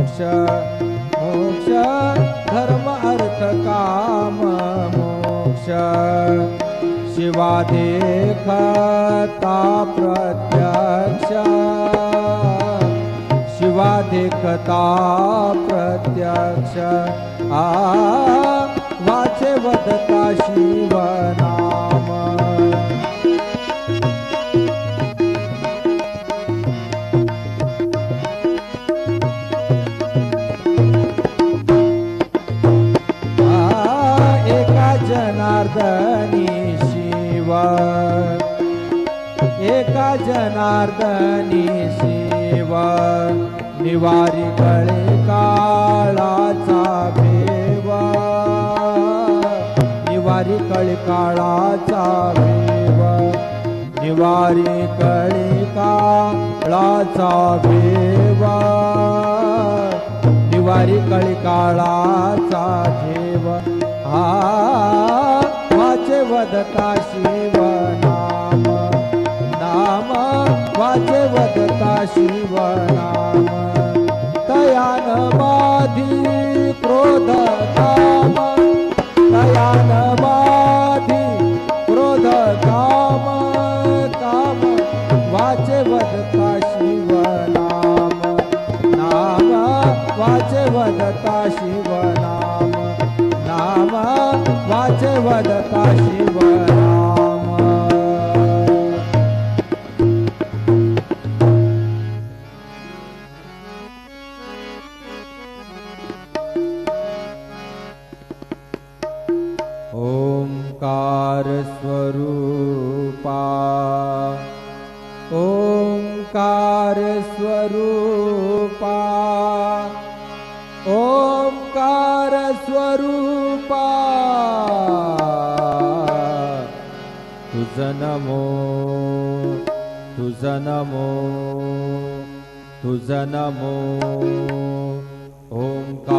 मोक्ष मोक्ष धर्म अर्थ काम मोक्ष शिवा देखता प्रत्यक्ष शिवा देखता प्रत्यक्ष वाचे वदता शिवनाम एका जनार्दनी शिव एका जनार्दनी शिव निवारी कळे काळाचा भेव निवारी कळे काळाचा भेव निवारी कळे काळाचा भेव निवारी कळे काळाचा भेव वाचे वदता शिव नाम नाम वाचे वदता शिव नाम तयान बाधी क्रोध काम तयान बाधी क्रोध काम काम वाचे वदता शिव नाम नाम वाचे वदता शिव नाम नाम वाचे वदता शिव नाम ओंकार स्वरूपा ओंकार स्वरूपा ओंकार स्वरूपा तुझ नमो तुझ नमो तुझ नमो ओंकार